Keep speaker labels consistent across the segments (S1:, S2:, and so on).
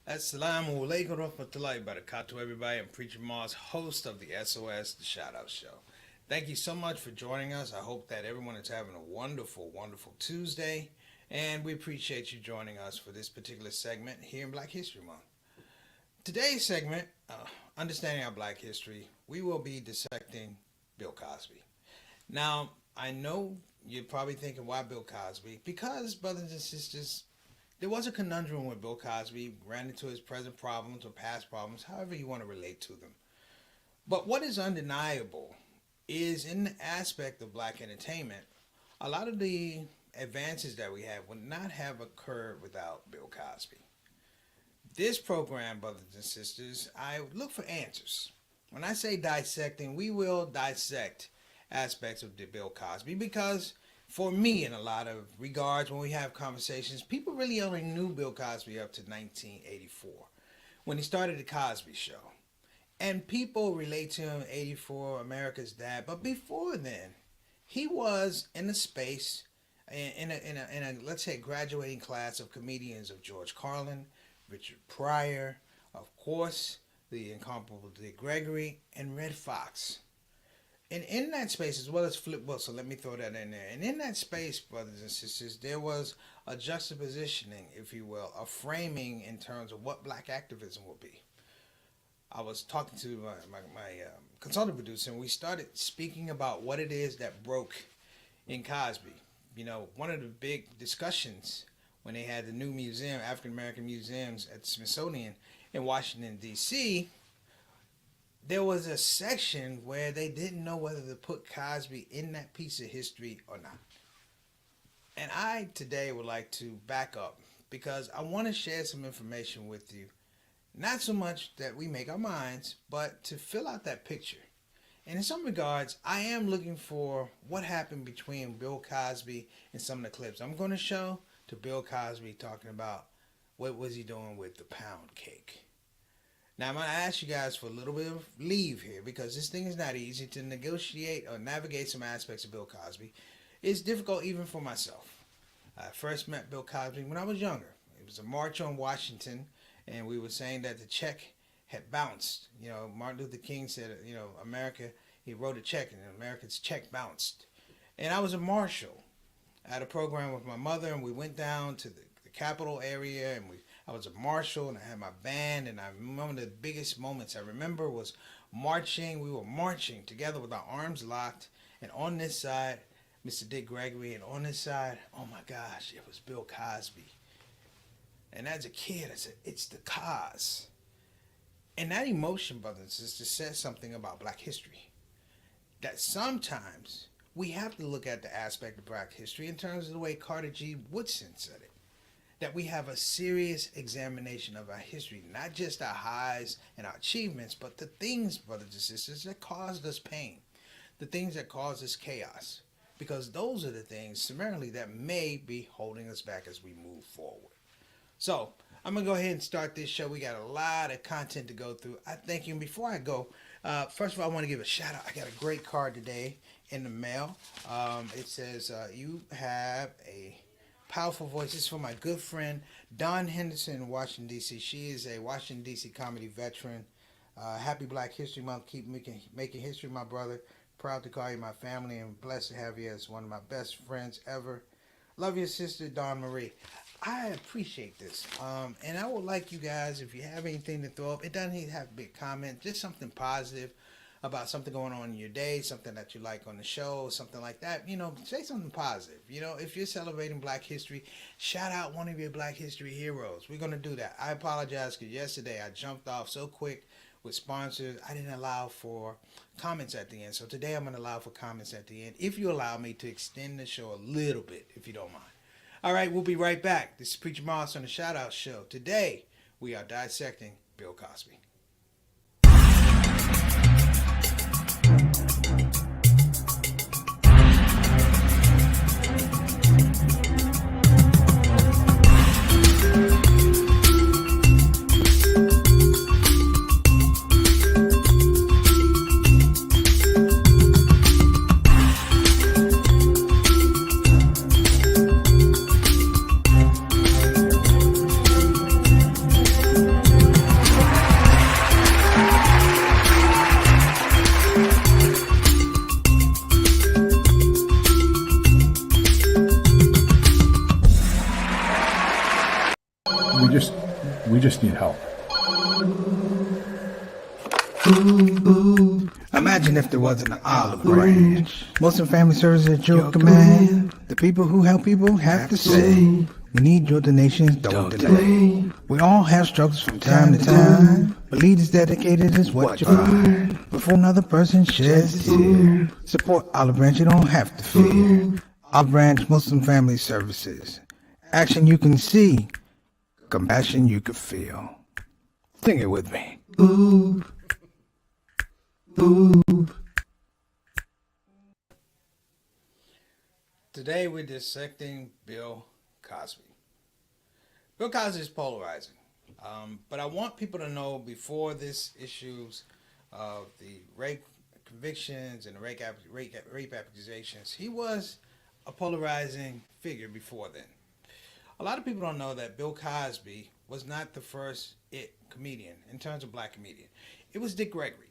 S1: Assalamu alaikum warahmatullahi wabarakatuh, everybody. I'm Preacher Moss, host of the SOS, the Shout Out Show. Thank you so much for joining us. I hope that everyone is having a wonderful, wonderful Tuesday. And we appreciate you joining us for this particular segment here in Black History Month. Today's segment, Understanding Our Black History, we will be dissecting Bill Cosby. Now, I know you're probably thinking, why Bill Cosby? Because, brothers and sisters, there was a conundrum with Bill Cosby, ran into his present problems or past problems, however you want to relate to them. But what is undeniable is in the aspect of black entertainment, a lot of the advances that we have would not have occurred without Bill Cosby. This program, brothers and sisters, I look for answers. When I say dissecting, we will dissect aspects of the Bill Cosby because for me, in a lot of regards, when we have conversations, people really only knew Bill Cosby up to 1984 when he started the Cosby Show. And people relate to him, 84, America's Dad. But before then, he was in a space, in a let's say, graduating class of comedians of George Carlin, Richard Pryor, of course, the incomparable Dick Gregory, and Red Fox. And in that space, as well as Flip Wilson, let me throw that in there. And in that space, brothers and sisters, there was a juxtapositioning, if you will, a framing in terms of what black activism will be. I was talking to my consultant producer, and we started speaking about what it is that broke in Cosby. You know, one of the big discussions when they had the new museum, African American museums at the Smithsonian in Washington, D.C., there was a section where they didn't know whether to put Cosby in that piece of history or not. And I today would like to back up because I want to share some information with you. Not so much that we make our minds, but to fill out that picture. And in some regards, I am looking for what happened between Bill Cosby and some of the clips I'm going to show to Bill Cosby talking about what was he doing with the pound cake. Now, I'm going to ask you guys for a little bit of leave here because this thing is not easy to negotiate or navigate some aspects of Bill Cosby. It's difficult even for myself. I first met Bill Cosby when I was younger. It was a march on Washington, and we were saying that the check had bounced. You know, Martin Luther King said, you know, America, he wrote a check, and America's check bounced. And I was a marshal. I had a program with my mother, and we went down to the Capitol area, and I was a marshal, and I had my band, and I one of the biggest moments I remember was marching. We were marching together with our arms locked, and on this side, Mr. Dick Gregory, and on this side, oh my gosh, it was Bill Cosby. And as a kid, I said, it's the cause. And that emotion, brothers and sisters, says something about black history. That sometimes we have to look at the aspect of black history in terms of the way Carter G. Woodson said it. That we have a serious examination of our history, not just our highs and our achievements, but the things, brothers and sisters, that caused us pain, the things that caused us chaos, because those are the things, summarily, that may be holding us back as we move forward. So, I'm going to go ahead and start this show. We got a lot of content to go through. I thank you. And before I go, first of all, I want to give a shout out. I got a great card today in the mail. It says, you have a powerful voice. This is for my good friend Dawn Henderson in Washington, D.C. She is a Washington, D.C. comedy veteran. Happy Black History Month. Keep making history, my brother. Proud to call you my family and blessed to have you as one of my best friends ever. Love your sister, Dawn Marie. I appreciate this. And I would like you guys, if you have anything to throw up, it doesn't need to have a big comment, just something positive about something going on in your day, something that you like on the show, something like that. You know, say something positive. You know, if you're celebrating Black history, shout out one of your Black history heroes. We're going to do that. I apologize because yesterday I jumped off so quick with sponsors. I didn't allow for comments at the end. So today I'm going to allow for comments at the end, if you allow me to extend the show a little bit, if you don't mind. All right, we'll be right back. This is Preacher Moss on the Shout Out Show. Today, we are dissecting Bill Cosby.
S2: We just need help.
S1: Imagine if there wasn't an olive branch. Muslim Family Services at your command. The people who help people have to say, we need your donations, don't delay. We all have struggles from time to time, but leaders dedicated is what you find. Before another person sheds a tear, support Olive Branch, you don't have to fear. Olive Branch Muslim Family Services. Action you can see, compassion you can feel. Sing it with me. Ooh. Ooh. Today we're dissecting Bill Cosby. Bill Cosby is polarizing, but I want people to know before this issues of the rape convictions and the rape accusations, he was a polarizing figure before then. A lot of people don't know that Bill Cosby was not the first comedian in terms of black comedian. It was Dick Gregory.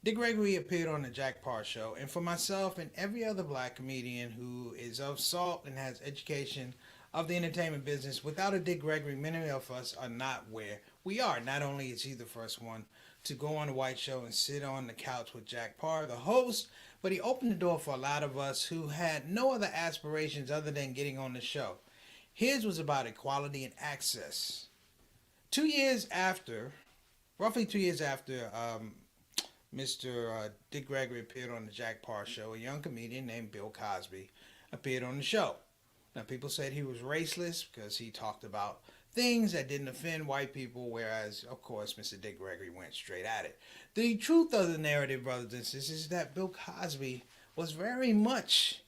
S1: Dick Gregory appeared on the Jack Paar Show, and for myself and every other black comedian who is of salt and has education of the entertainment business, without a Dick Gregory, many of us are not where we are. Not only is he the first one to go on the White Show and sit on the couch with Jack Paar, the host, but he opened the door for a lot of us who had no other aspirations other than getting on the show. His was about equality and access. Roughly 2 years after Mr. Dick Gregory appeared on the Jack Paar Show, a young comedian named Bill Cosby appeared on the show. Now, people said he was raceless because he talked about things that didn't offend white people, whereas, of course, Mr. Dick Gregory went straight at it. The truth of the narrative, brothers and sisters, is that Bill Cosby was very much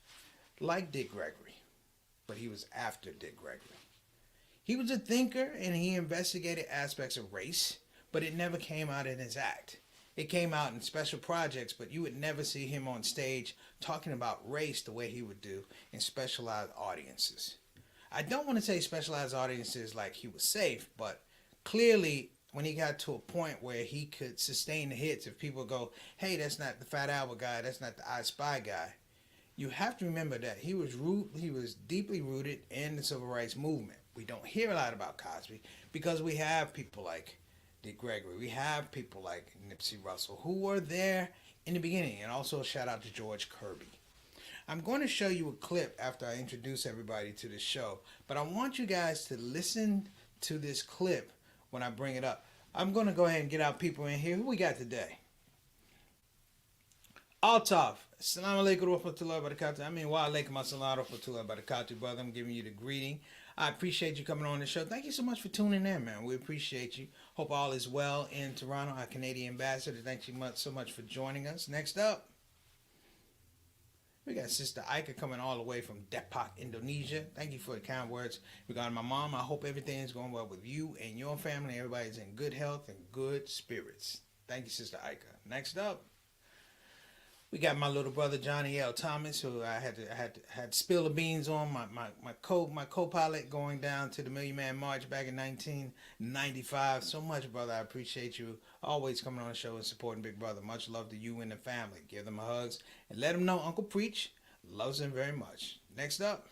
S1: like Dick Gregory, but he was after Dick Gregory. He was a thinker, and he investigated aspects of race, but it never came out in his act. It came out in special projects, but you would never see him on stage talking about race the way he would do in specialized audiences. I don't want to say specialized audiences like he was safe, but clearly when he got to a point where he could sustain the hits, if people go, hey, that's not the Fat Albert guy, that's not the I Spy guy, you have to remember that he was deeply rooted in the civil rights movement. We don't hear a lot about Cosby because we have people like Dick Gregory. We have people like Nipsey Russell who were there in the beginning, and also a shout out to George Kirby. I'm going to show you a clip after I introduce everybody to this show, but I want you guys to listen to this clip when I bring it up. I'm going to go ahead and get our people in here. Who we got today? Altaf. Assalamu alaikum wa rahmatullahi wa barakatuh. I mean, wa alaikum assalam wa rahmatullahi wa barakatuh, brother. I'm giving you the greeting. I appreciate you coming on the show. Thank you so much for tuning in, man. We appreciate you. Hope all is well in Toronto. Our Canadian ambassador, thank you so much for joining us. Next up, we got Sister Ika coming all the way from Depok, Indonesia. Thank you for the kind words regarding my mom. I hope everything is going well with you and your family. Everybody's in good health and good spirits. Thank you, Sister Ika. Next up, we got my little brother Johnny L. Thomas, who I had to spill the beans on, my co-pilot going down to the Million Man March back in 1995. So much, brother. I appreciate you always coming on the show and supporting Big Brother. Much love to you and the family. Give them a hugs and let them know Uncle Preach loves them very much. Next up,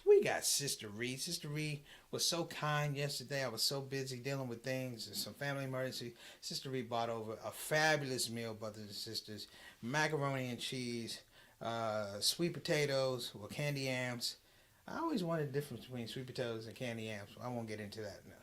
S1: we got Sister Ree. Sister Ree was so kind yesterday. I was so busy dealing with things and some family emergency. Sister Ree brought over a fabulous meal, brothers and sisters. Macaroni and cheese, sweet potatoes with candy yams. I always wanted the difference between sweet potatoes and candy yams. I won't get into that now.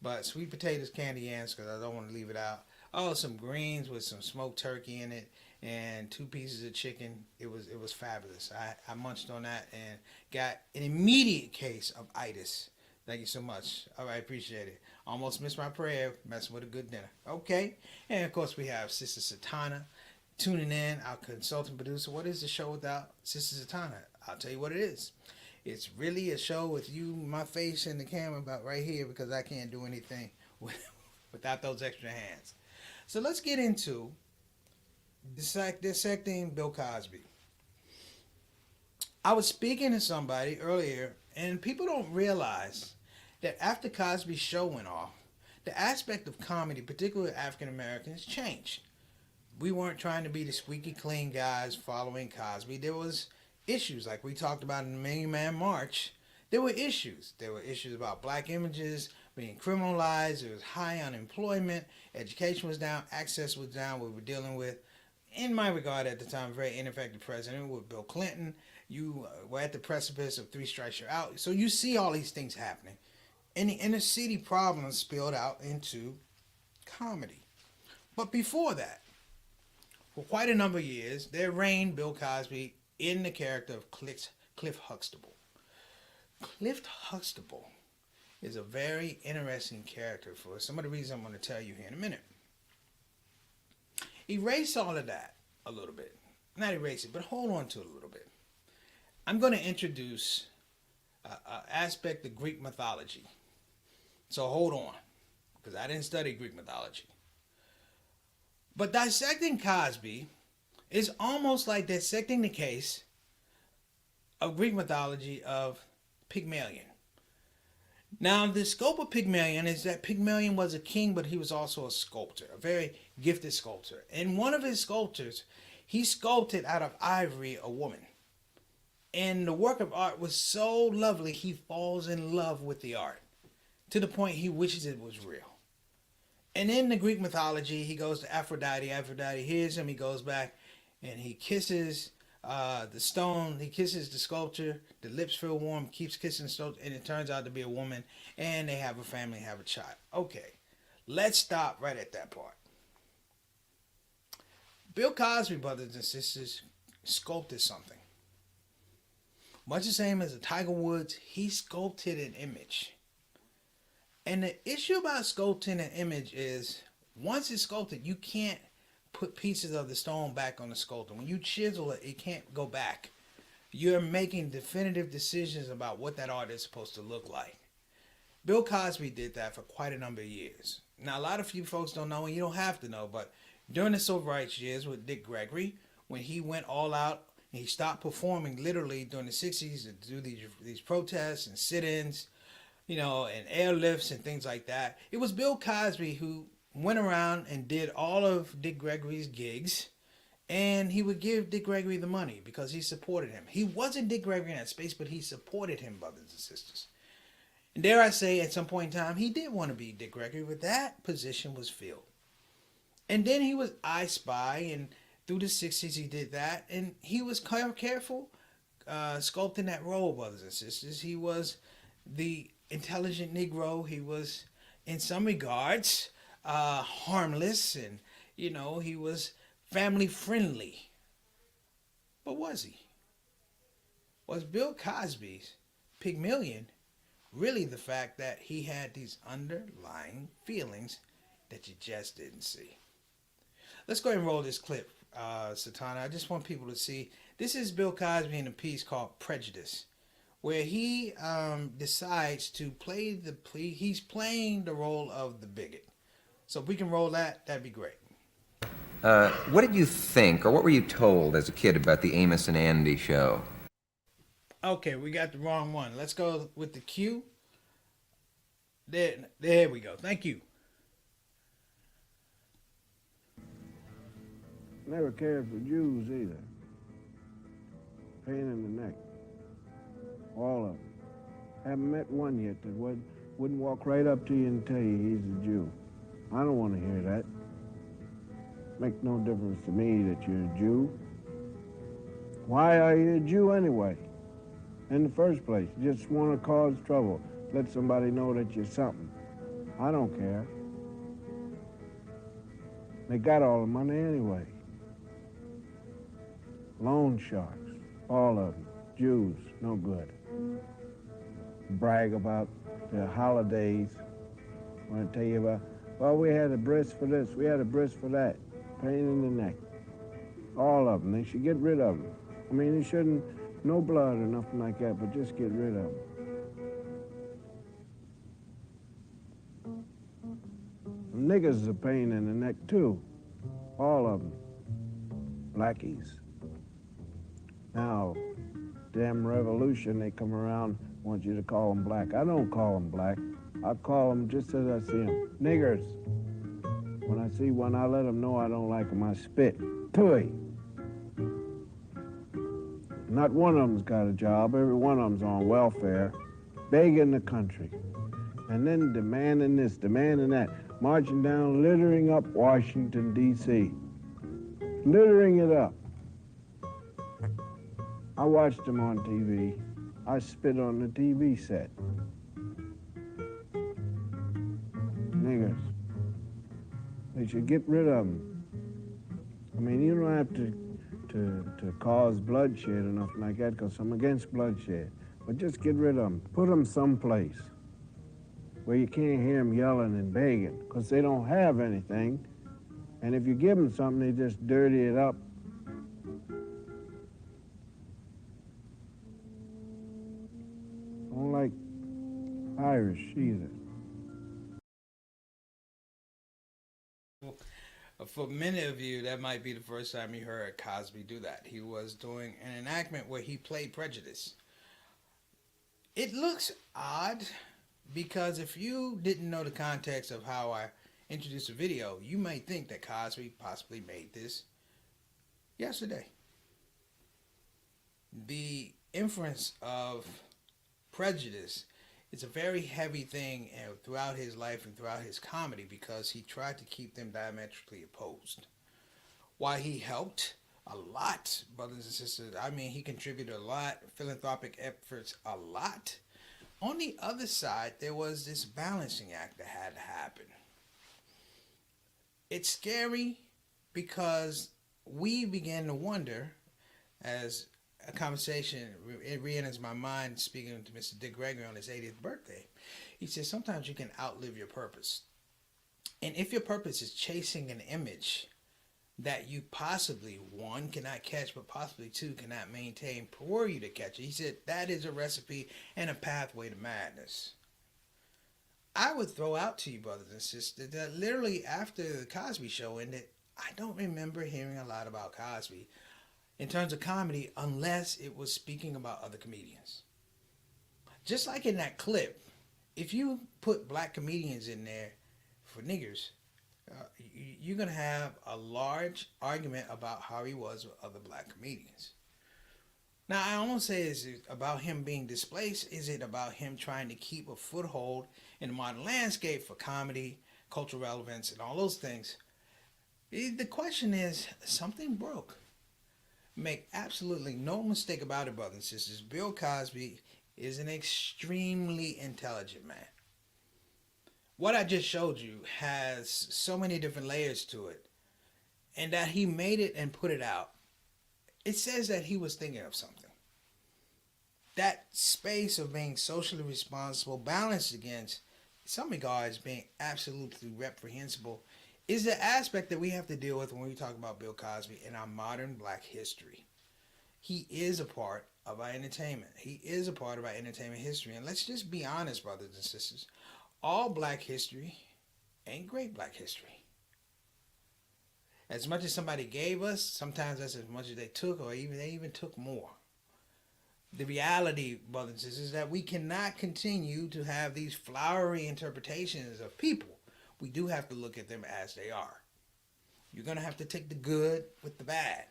S1: But sweet potatoes, candy yams, because I don't want to leave it out. Oh, some greens with some smoked turkey in it and 2 pieces of chicken. It was fabulous. I munched on that and got an immediate case of itis. Thank you so much. All right, appreciate it. Almost missed my prayer, messing with a good dinner. Okay. And, of course, we have Sister Satana tuning in, our consultant producer. What is the show without Sister Satana? I'll tell you what it is. It's really a show with you, my face, and the camera about right here, because I can't do anything without those extra hands. So let's get into dissecting Bill Cosby. I was speaking to somebody earlier, and people don't realize that after Cosby's show went off, the aspect of comedy, particularly African Americans, changed. We weren't trying to be the squeaky clean guys following Cosby. There was issues, like we talked about in the Million Man March. There were issues. There were issues about black images, being criminalized. There was high unemployment. Education was down. Access was down. We were dealing with, in my regard at the time, a very ineffective president with Bill Clinton. You were at the precipice of three strikes, you're out. So you see all these things happening. And the inner city problems spilled out into comedy. But before that, for quite a number of years, there reigned Bill Cosby in the character of Cliff Huxtable. Cliff Huxtable is a very interesting character for some of the reasons I'm going to tell you here in a minute. Erase all of that a little bit. Not erase it, but hold on to it a little bit. I'm going to introduce an aspect of Greek mythology. So hold on, because I didn't study Greek mythology. But dissecting Cosby is almost like dissecting the case of Greek mythology of Pygmalion. Now, the scope of Pygmalion is that Pygmalion was a king, but he was also a sculptor, a very gifted sculptor. And one of his sculptures, he sculpted out of ivory a woman. And the work of art was so lovely, he falls in love with the art to the point he wishes it was real. And in the Greek mythology, he goes to Aphrodite. Aphrodite hears him. He goes back and he kisses the stone. He kisses the sculpture. The lips feel warm. Keeps kissing the stone. And it turns out to be a woman. And they have a family, have a child. Okay, let's stop right at that part. Bill Cosby, brothers and sisters, sculpted something. Much the same as a Tiger Woods, he sculpted an image. And the issue about sculpting an image is, once it's sculpted, you can't put pieces of the stone back on the sculpture. When you chisel it, it can't go back. You're making definitive decisions about what that art is supposed to look like. Bill Cosby did that for quite a number of years. Now, a lot of you folks don't know, and you don't have to know, but during the civil rights years with Dick Gregory, when he went all out, and he stopped performing literally during the 60s to do these protests and sit-ins, you know, and airlifts and things like that. It was Bill Cosby who went around and did all of Dick Gregory's gigs, and he would give Dick Gregory the money because he supported him. He wasn't Dick Gregory in that space, but he supported him, brothers and sisters. And dare I say, at some point in time, he did want to be Dick Gregory, but that position was filled. And then he was I Spy, and through the 60s he did that, and he was careful sculpting that role, brothers and sisters. He was the intelligent Negro. He was, in some regards, harmless, and, you know, he was family friendly. But was he? Was Bill Cosby's Pygmalion really the fact that he had these underlying feelings that you just didn't see? Let's go ahead and roll this clip, Satana. I just want people to see. This is Bill Cosby in a piece called Prejudice, where he decides to play he's playing the role of the bigot. So if we can roll that, that'd be great.
S2: What did you think, or what were you told as a kid about the Amos and Andy show?
S1: Okay, we got the wrong one. Let's go with the cue. There we go. Thank you.
S3: Never cared for Jews either. Pain in the neck. All of them. Haven't met one yet that wouldn't walk right up to you and tell you he's a Jew. I don't want to hear that. Make no difference to me that you're a Jew. Why are you a Jew anyway? In the first place, you just want to cause trouble. Let somebody know that you're something. I don't care. They got all the money anyway. Loan sharks, all of them. Jews, no good. Brag about their holidays. I want to tell you about, well, we had a bris for this, we had a bris for that. Pain in the neck. All of them. They should get rid of them. I mean, they shouldn't, no blood or nothing like that, but just get rid of them. Niggas is a pain in the neck, too. All of them. Blackies. Now, damn revolution, they come around, want you to call them black. I don't call them black. I call them just as I see them. Niggers. When I see one, I let them know I don't like them. I spit. Tooey. Not one of them's got a job. Every one of them's on welfare, begging the country. And then demanding this, demanding that, marching down, littering up Washington, D.C. Littering it up. I watched them on TV. I spit on the TV set. Niggers. They should get rid of them. I mean, you don't have to cause bloodshed or nothing like that, because I'm against bloodshed. But just get rid of them. Put them someplace where you can't hear them yelling and begging, because they don't have anything. And if you give them something, they just dirty it up. Don't like Irish either.
S1: For many of you, that might be the first time you heard Cosby do that. He was doing an enactment where he played prejudice. It looks odd because if you didn't know the context of how I introduced the video, you might think that Cosby possibly made this yesterday. The inference of prejudice is a very heavy thing throughout his life and throughout his comedy, because he tried to keep them diametrically opposed. While he helped a lot, brothers and sisters, I mean, he contributed a lot, philanthropic efforts a lot. On the other side, there was this balancing act that had to happen. It's scary because we began to wonder, as a conversation, it re-enters my mind speaking to Mr. Dick Gregory on his 80th birthday. He says, sometimes you can outlive your purpose. And if your purpose is chasing an image that you possibly, one, cannot catch, but possibly two, cannot maintain for you to catch it, he said, that is a recipe and a pathway to madness. I would throw out to you, brothers and sisters, that literally after the Cosby Show ended, I don't remember hearing a lot about Cosby in terms of comedy, unless it was speaking about other comedians. Just like in that clip, if you put black comedians in there for niggers, you're going to have a large argument about how he was with other black comedians. Now, I won't say is it about him being displaced. Is it about him trying to keep a foothold in the modern landscape for comedy, cultural relevance, and all those things? The question is, something broke. Make absolutely no mistake about it, brothers and sisters. Bill Cosby is an extremely intelligent man. What I just showed you has so many different layers to it. And that he made it and put it out, it says that he was thinking of something. That space of being socially responsible, balanced against some regards being absolutely reprehensible, is the aspect that we have to deal with when we talk about Bill Cosby in our modern black history. He is a part of our entertainment. He is a part of our entertainment history. And let's just be honest, brothers and sisters. All black history ain't great black history. As much as somebody gave us, sometimes that's as much as they took, or they even took more. The reality, brothers and sisters, is that we cannot continue to have these flowery interpretations of people. We do have to look at them as they are. You're going to have to take the good with the bad.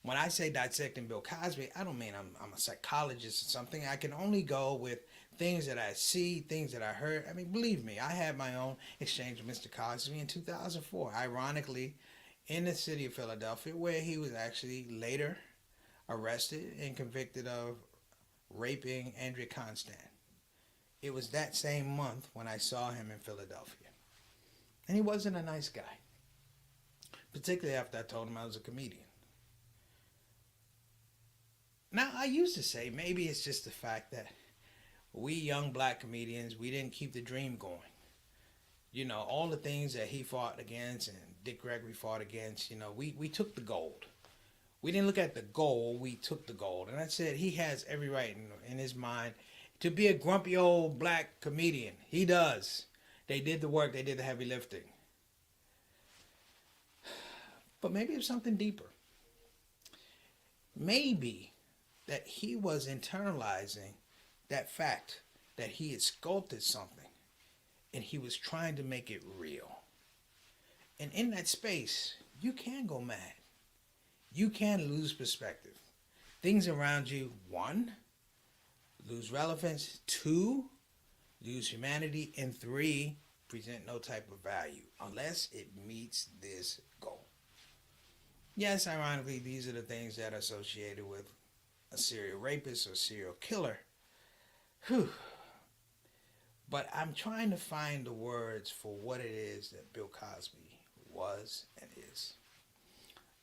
S1: When I say dissecting Bill Cosby, I don't mean I'm a psychologist or something. I can only go with things that I see, things that I heard. I mean, believe me, I had my own exchange with Mr. Cosby in 2004, ironically, in the city of Philadelphia, where he was actually later arrested and convicted of raping Andrea Constand. It was that same month when I saw him in Philadelphia. And he wasn't a nice guy, particularly after I told him I was a comedian. Now, I used to say maybe it's just the fact that we young black comedians, we didn't keep the dream going. You know, all the things that he fought against and Dick Gregory fought against, you know, we took the gold. We didn't look at the goal, we took the gold. And I said he has every right in his mind to be a grumpy old black comedian. He does. They did the work, they did the heavy lifting. But maybe it's something deeper. Maybe that he was internalizing that fact that he had sculpted something and he was trying to make it real. And in that space, you can go mad. You can lose perspective. Things around you, one, lose relevance. Two, lose humanity, and 3, present no type of value unless it meets this goal. Yes, ironically, these are the things that are associated with a serial rapist or serial killer. Whew. But I'm trying to find the words for what it is that Bill Cosby was and is.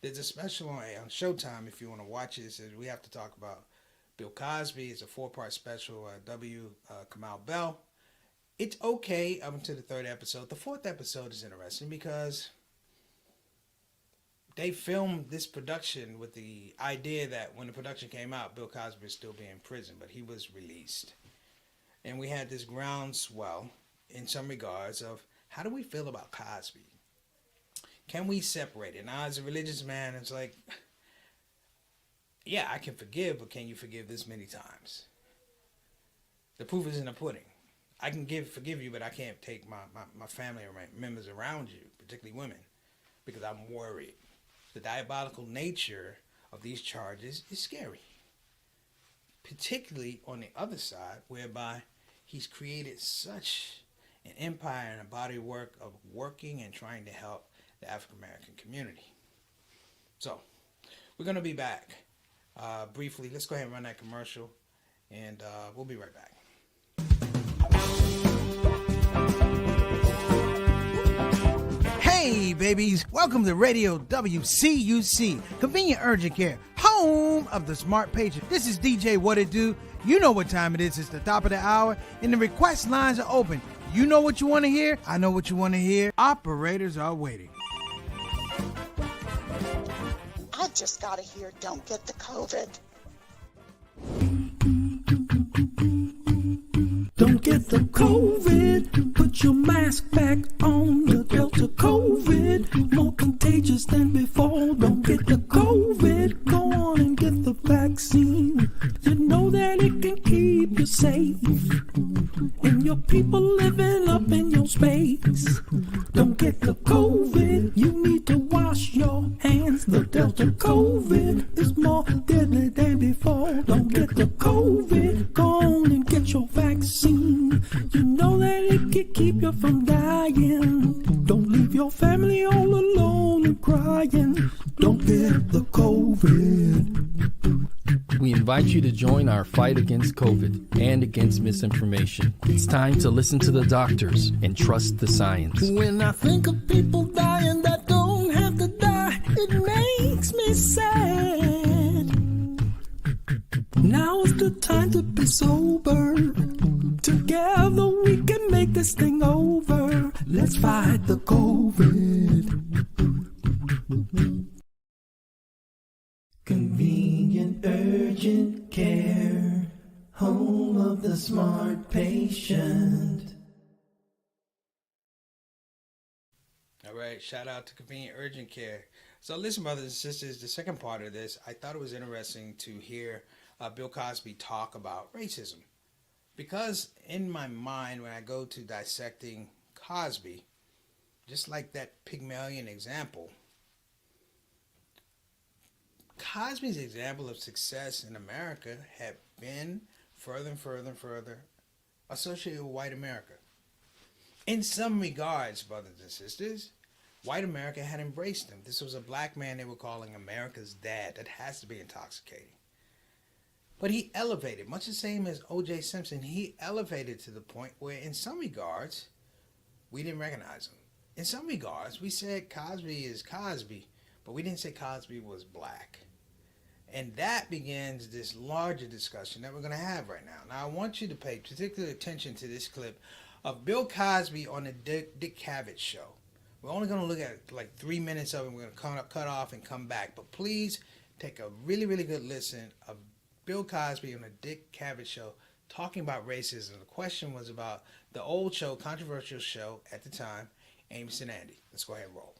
S1: There's a special on Showtime if you want to watch it. It says we have to talk about Bill Cosby. It's a 4-part special. Kamal Bell. It's okay up until the 3rd episode. The 4th episode is interesting because they filmed this production with the idea that when the production came out, Bill Cosby was still being in prison, but he was released. And we had this groundswell in some regards of how do we feel about Cosby? Can we separate it? Now, as a religious man, it's like, yeah, I can forgive, but can you forgive this many times? The proof is in the pudding. I can forgive you, but I can't take my family or my members around you, particularly women, because I'm worried. The diabolical nature of these charges is scary. Particularly on the other side, whereby he's created such an empire and a body of work of working and trying to help the African American community. So, we're going to be back briefly. Let's go ahead and run that commercial, and we'll be right back.
S4: Hey, babies. Welcome to Radio WCUC, Convenient Urgent Care, home of the smart patient. This is DJ What It Do. You know what time it is. It's the top of the hour, and the request lines are open. You know what you want to hear. I know what you want to hear. Operators are waiting.
S5: I just got to hear Don't Get the COVID.
S6: Don't get the COVID. Put your mask back on. The Delta COVID, more contagious than before. Don't get the COVID. Go on and get the vaccine. You know that it can keep you safe, and your people living up in your space. Don't get the COVID. You need to wash your hands. The Delta COVID is more deadly than before. Don't get the COVID. Go on and get your vaccine. You know that it can keep you from dying. Don't leave your family all alone and crying. Don't get the COVID.
S7: We invite you to join our fight against COVID and against misinformation. It's time to listen to the doctors and trust the science.
S6: When I think of people dying that don't have to die, it makes me sad. Now is the time to be sober. Together we can make this thing over. Let's fight the COVID. Convenient urgent care, home of the smart patient.
S1: All right, shout out to Convenient Urgent Care. So listen, brothers and sisters, the second part of this, I thought it was interesting to hear Bill Cosby talk about racism. Because in my mind, when I go to dissecting Cosby, just like that Pygmalion example, Cosby's example of success in America had been further and further and further associated with white America. In some regards, brothers and sisters, white America had embraced him. This was a black man they were calling America's dad. That has to be intoxicating. But he elevated, much the same as O.J. Simpson, he elevated to the point where in some regards, we didn't recognize him. In some regards, we said Cosby is Cosby, but we didn't say Cosby was black. And that begins this larger discussion that we're going to have right now. Now, I want you to pay particular attention to this clip of Bill Cosby on the Dick Cavett show. We're only going to look at like 3 minutes of it. We're going to cut off and come back. But please take a really, really good listen of Bill Cosby on the Dick Cavett show talking about racism. The question was about the old show, controversial show at the time, Amos and Andy. Let's go ahead and roll.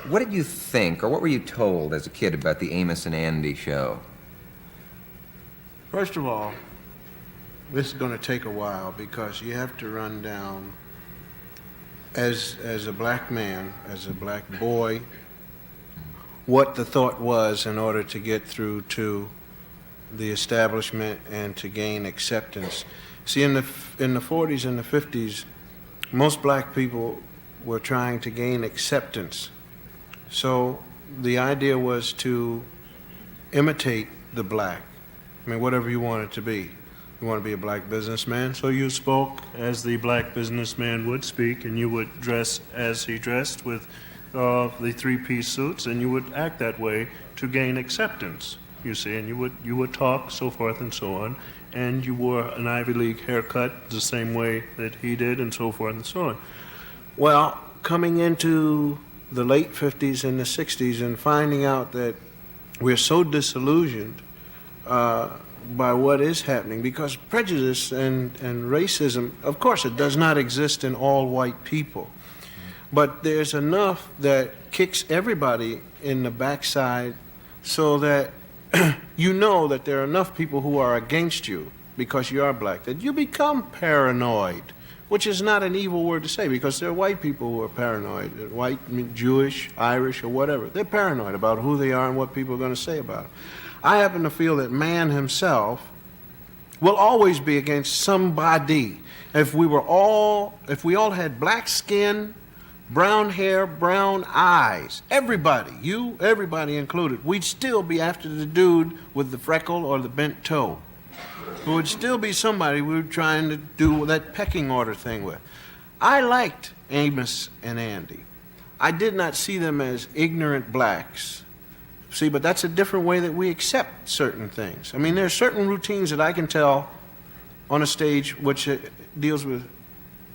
S2: What did you think, or what were you told as a kid about the Amos and Andy show?
S3: First of all, this is going to take a while because you have to run down, as a black man, as a black boy, what the thought was in order to get through to the establishment and to gain acceptance. See, in the 40s and the 50s, most black people were trying to gain acceptance. So the idea was to imitate the black. I mean, whatever you want it to be. You want to be a black businessman, so you spoke as the black businessman would speak, and you would dress as he dressed with the three-piece suits, and you would act that way to gain acceptance, you see, and you would talk, so forth and so on, and you wore an Ivy League haircut the same way that he did, and so forth and so on. Well, coming into the late 50s and the 60s and finding out that we're so disillusioned by what is happening, because prejudice and racism, of course, it does not exist in all white people, but there's enough that kicks everybody in the backside so that you know that there are enough people who are against you because you are black, that you become paranoid, which is not an evil word to say, because there are white people who are paranoid, white, Jewish, Irish, or whatever. They're paranoid about who they are and what people are going to say about them. I happen to feel that man himself will always be against somebody. If we all had black skin, brown hair, brown eyes, everybody included, we'd still be after the dude with the freckle or the bent toe. There would still be somebody we were trying to do that pecking order thing with. I liked Amos and Andy. I did not see them as ignorant blacks. See, but that's a different way that we accept certain things. I mean, there are certain routines that I can tell on a stage which deals with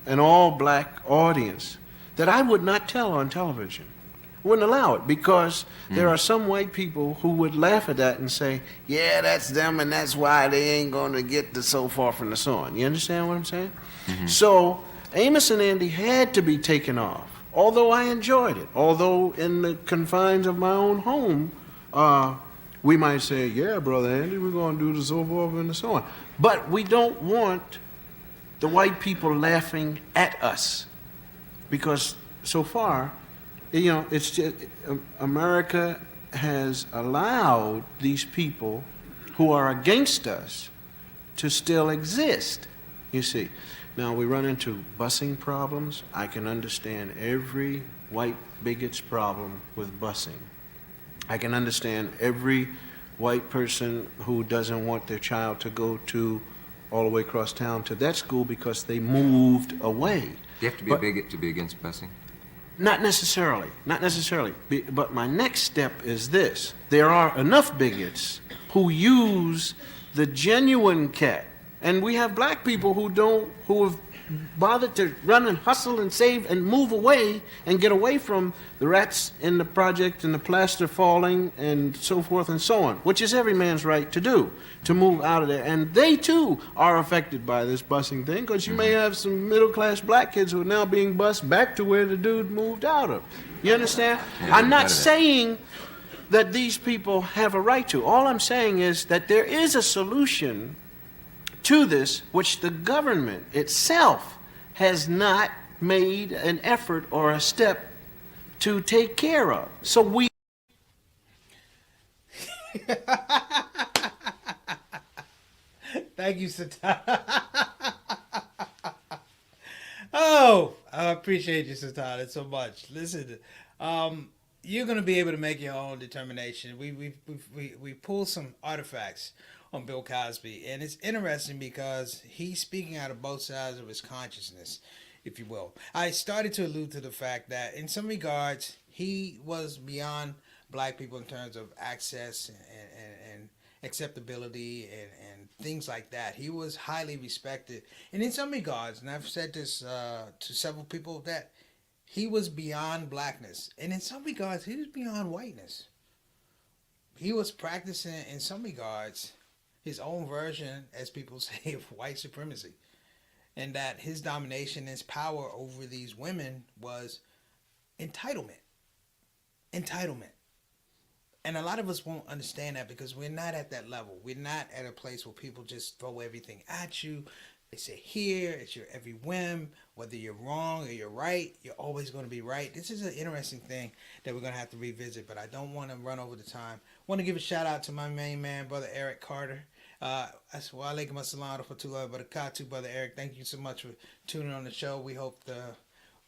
S3: an all-black audience that I would not tell on television. Wouldn't allow it, because there are some white people who would laugh at that and say, yeah, that's them, and that's why they ain't going to get the so forth and the so on. You understand what I'm saying? So Amos and Andy had to be taken off, although I enjoyed it. Although in the confines of my own home, we might say, yeah, Brother Andy, we're going to do the so forth and the so on. But we don't want the white people laughing at us, because so far, you know, it's just, America has allowed these people who are against us to still exist, you see. Now, we run into busing problems. I can understand every white bigot's problem with busing. I can understand every white person who doesn't want their child to go to all the way across town to that school because they moved away.
S2: Do you have to be a bigot to be against busing?
S3: Not necessarily, not necessarily. But my next step is this. There are enough bigots who use the genuine cat. And we have black people who have bothered to run and hustle and save and move away and get away from the rats in the project and the plaster falling and so forth and so on, which is every man's right to do, to move out of there. And they too are affected by this busing thing, because you may have some middle-class black kids who are now being bused back to where the dude moved out of. You understand?
S2: Yeah,
S3: I'm not saying that these people have a right to. All I'm saying is that there is a solution to this, which the government itself has not made an effort or a step to take care of. So we...
S1: Thank you, Satana. Oh, I appreciate you, Satana, so much. Listen, you're going to be able to make your own determination. We pulled some artifacts on Bill Cosby, and it's interesting because he's speaking out of both sides of his consciousness, if you will. I started to allude to the fact that in some regards he was beyond black people in terms of access and acceptability and things like that. He was highly respected, and in some regards, and I've said this to several people, that he was beyond blackness, and in some regards he was beyond whiteness. He was practicing in some regards his own version, as people say, of white supremacy. And that his domination, his power over these women was entitlement. Entitlement. And a lot of us won't understand that because we're not at that level. We're not at a place where people just throw everything at you. They say here, it's your every whim. Whether you're wrong or you're right, you're always going to be right. This is an interesting thing that we're going to have to revisit, but I don't want to run over the time. Want to give a shout out to my main man, Brother Eric Carter. Walaikum assalam wa rahmatullahi wa barakatuh, Brother Eric. Thank you so much for tuning on the show. We hope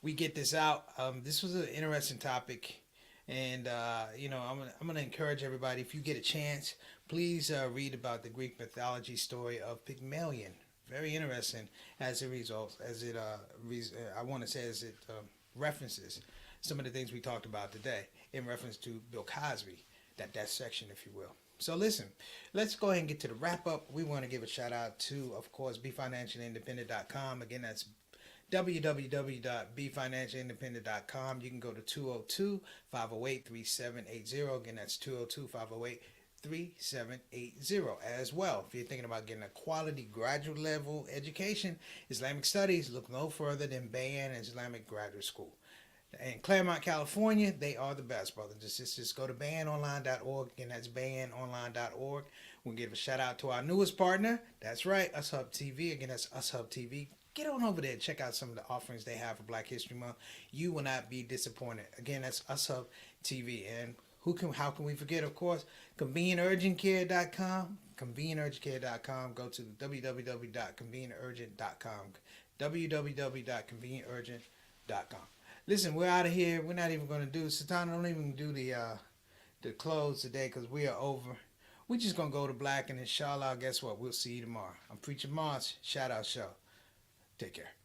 S1: we get this out. This was an interesting topic. And, I'm going to encourage everybody, if you get a chance, please read about the Greek mythology story of Pygmalion. Very interesting as it references some of the things we talked about today in reference to Bill Cosby, that section, if you will. So listen, let's go ahead and get to the wrap up. We want to give a shout out to, of course, BeFinanciallyIndependent.com. Again, that's www.befinanciallyindependent.com. You can go to 202-508-3780. Again, that's 202-508-3780 as well. If you're thinking about getting a quality graduate level education, Islamic studies, look no further than Bayan Islamic Graduate School. In Claremont, California, they are the best, brother. Just go to bayanonline.org, and that's bayanonline.org. We'll give a shout out to our newest partner. That's right, Us Hub TV. Again, that's Us Hub TV. Get on over there and check out some of the offerings they have for Black History Month. You will not be disappointed. Again, that's Us Hub TV. And how can we forget, of course, convenienturgentcare.com. Convenienturgentcare.com. Go to www.convenienturgent.com. www.convenienturgent.com. Listen, we're out of here. We're not even going to do, Satana, don't even do the close today because we are over. We're just going to go to black, and inshallah, guess what? We'll see you tomorrow. I'm Preacher Mars. Shout out show. Take care.